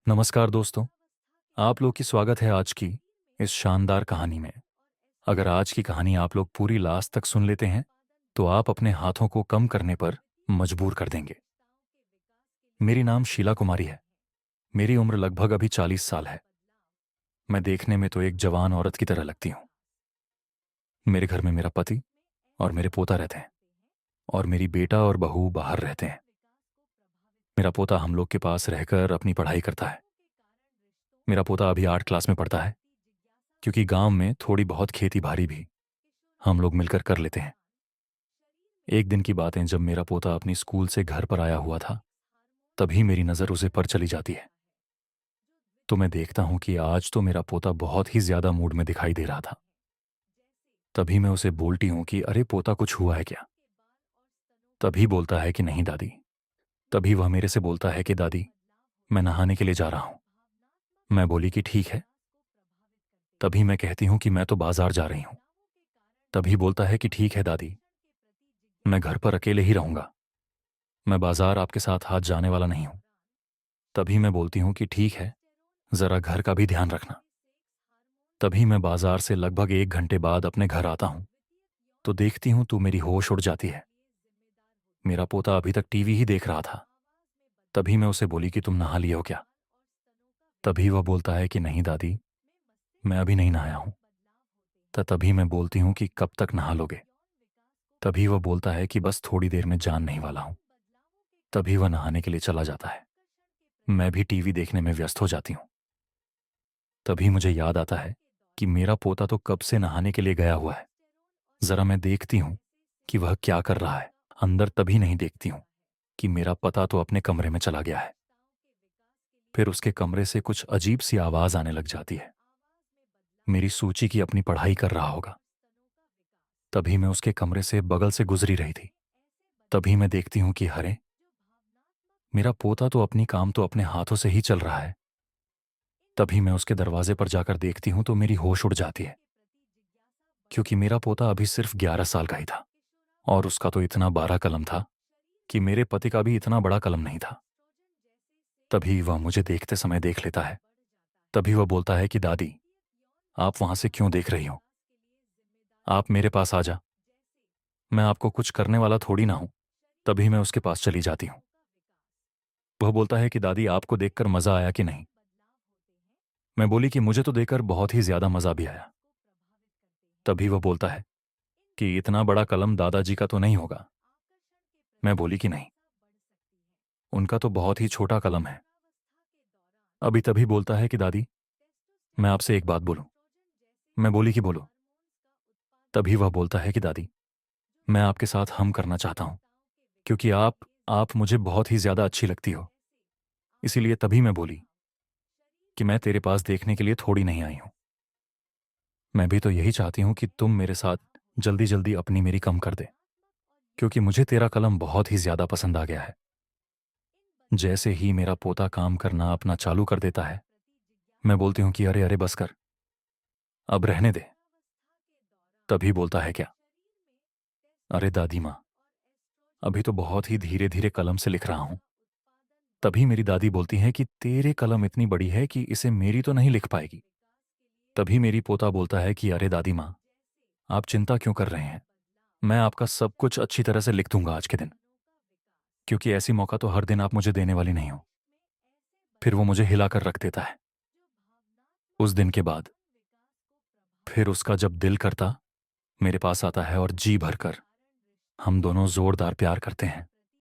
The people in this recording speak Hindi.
नमस्कार दोस्तों। आप लोग की स्वागत है आज की इस शानदार कहानी में। अगर आज की कहानी आप लोग पूरी लास्ट तक सुन लेते हैं तो आप अपने हाथों को कम करने पर मजबूर कर देंगे। मेरी नाम शीला कुमारी है। मेरी उम्र लगभग अभी 40 साल है। मैं देखने में तो एक जवान औरत की तरह लगती हूँ। मेरे घर में मेरा पति और मेरे पोता रहते हैं और मेरी बेटा और बहू बाहर रहते हैं। मेरा पोता हम लोग के पास रहकर अपनी पढ़ाई करता है। मेरा पोता अभी 8 क्लास में पढ़ता है क्योंकि गांव में थोड़ी बहुत खेती बाड़ी भी हम लोग मिलकर कर लेते हैं। एक दिन की बात है, जब मेरा पोता अपनी स्कूल से घर पर आया हुआ था तभी मेरी नज़र उसे पर चली जाती है। तो मैं देखता हूं कि आज तो मेरा पोता बहुत ही ज्यादा मूड में दिखाई दे रहा था। तभी मैं उसे बोलती हूं कि अरे पोता, कुछ हुआ है क्या? तभी बोलता है कि नहीं दादी। तभी वह मेरे से बोलता है कि दादी, मैं नहाने के लिए जा रहा हूं। मैं बोली कि ठीक है। तभी मैं कहती हूं कि मैं तो बाजार जा रही हूं। तभी बोलता है कि ठीक है दादी, मैं घर पर अकेले ही रहूंगा, मैं बाजार आपके साथ हाथ जाने वाला नहीं हूं। तभी मैं बोलती हूं कि ठीक है, जरा घर का भी ध्यान रखना। तभी मैं बाजार से लगभग 1 घंटे बाद अपने घर आता हूं तो देखती हूं तू मेरी होश उड़ जाती है। मेरा पोता अभी तक टीवी ही देख रहा था। तभी मैं उसे बोली कि तुम नहा लिए हो क्या? तभी वह बोलता है कि नहीं दादी, मैं अभी नहीं नहाया हूं। तभी मैं बोलती हूं कि कब तक नहा लोगे? तभी वह बोलता है कि बस थोड़ी देर में जान नहीं वाला हूं। तभी वह नहाने के लिए चला जाता है। मैं भी टीवी देखने में व्यस्त हो जाती हूं। तभी मुझे याद आता है कि मेरा पोता तो कब से नहाने के लिए गया हुआ है। जरा मैं देखती हूं कि वह क्या कर रहा है अंदर। तभी नहीं देखती हूं कि मेरा पता तो अपने कमरे में चला गया है। फिर उसके कमरे से कुछ अजीब सी आवाज आने लग जाती है। मेरी सूची की अपनी पढ़ाई कर रहा होगा। तभी मैं उसके कमरे से बगल से गुजरी रही थी। तभी मैं देखती हूं कि हरे, मेरा पोता तो अपनी काम तो अपने हाथों से ही चल रहा है। तभी मैं उसके दरवाजे पर जाकर देखती हूं तो मेरी होश उड़ जाती है, क्योंकि मेरा पोता अभी सिर्फ 11 साल का ही था और उसका तो इतना बारा कलम था कि मेरे पति का भी इतना बड़ा कलम नहीं था। तभी वह मुझे देखते समय देख लेता है। तभी वह बोलता है कि दादी, आप वहां से क्यों देख रही हो? आप मेरे पास आ जा, मैं आपको कुछ करने वाला थोड़ी ना हूं। तभी मैं उसके पास चली जाती हूं। वह बोलता है कि दादी, आपको देखकर मजा आया कि नहीं? मैं बोली कि मुझे तो देखकर बहुत ही ज्यादा मजा भी आया। तभी वह बोलता है कि इतना बड़ा कलम दादाजी का तो नहीं होगा। मैं बोली कि नहीं, उनका तो बहुत ही छोटा कलम है। अभी तभी बोलता है कि दादी, मैं आपसे एक बात बोलूं। मैं बोली कि बोलो। तभी वह बोलता है कि दादी, मैं आपके साथ हम करना चाहता हूं, क्योंकि आप मुझे बहुत ही ज्यादा अच्छी लगती हो। इसीलिए तभी मैं बोली कि मैं तेरे पास देखने के लिए थोड़ी नहीं आई हूं। मैं भी तो यही चाहती हूं कि तुम मेरे साथ जल्दी जल्दी अपनी मेरी कम कर दे, क्योंकि मुझे तेरा कलम बहुत ही ज्यादा पसंद आ गया है। जैसे ही मेरा पोता काम करना अपना चालू कर देता है, मैं बोलती हूं कि अरे अरे बस कर, अब रहने दे। तभी बोलता है क्या? अरे दादी माँ, अभी तो बहुत ही धीरे धीरे कलम से लिख रहा हूं। तभी मेरी दादी बोलती है कि तेरे कलम इतनी बड़ी है कि इसे मेरी तो नहीं लिख पाएगी। तभी मेरी पोता बोलता है कि अरे दादी माँ, आप चिंता क्यों कर रहे हैं? मैं आपका सब कुछ अच्छी तरह से लिख दूंगा आज के दिन, क्योंकि ऐसी मौका तो हर दिन आप मुझे देने वाली नहीं हो। फिर वो मुझे हिलाकर रख देता है। उस दिन के बाद फिर उसका जब दिल करता, मेरे पास आता है और जी भरकर हम दोनों जोरदार प्यार करते हैं।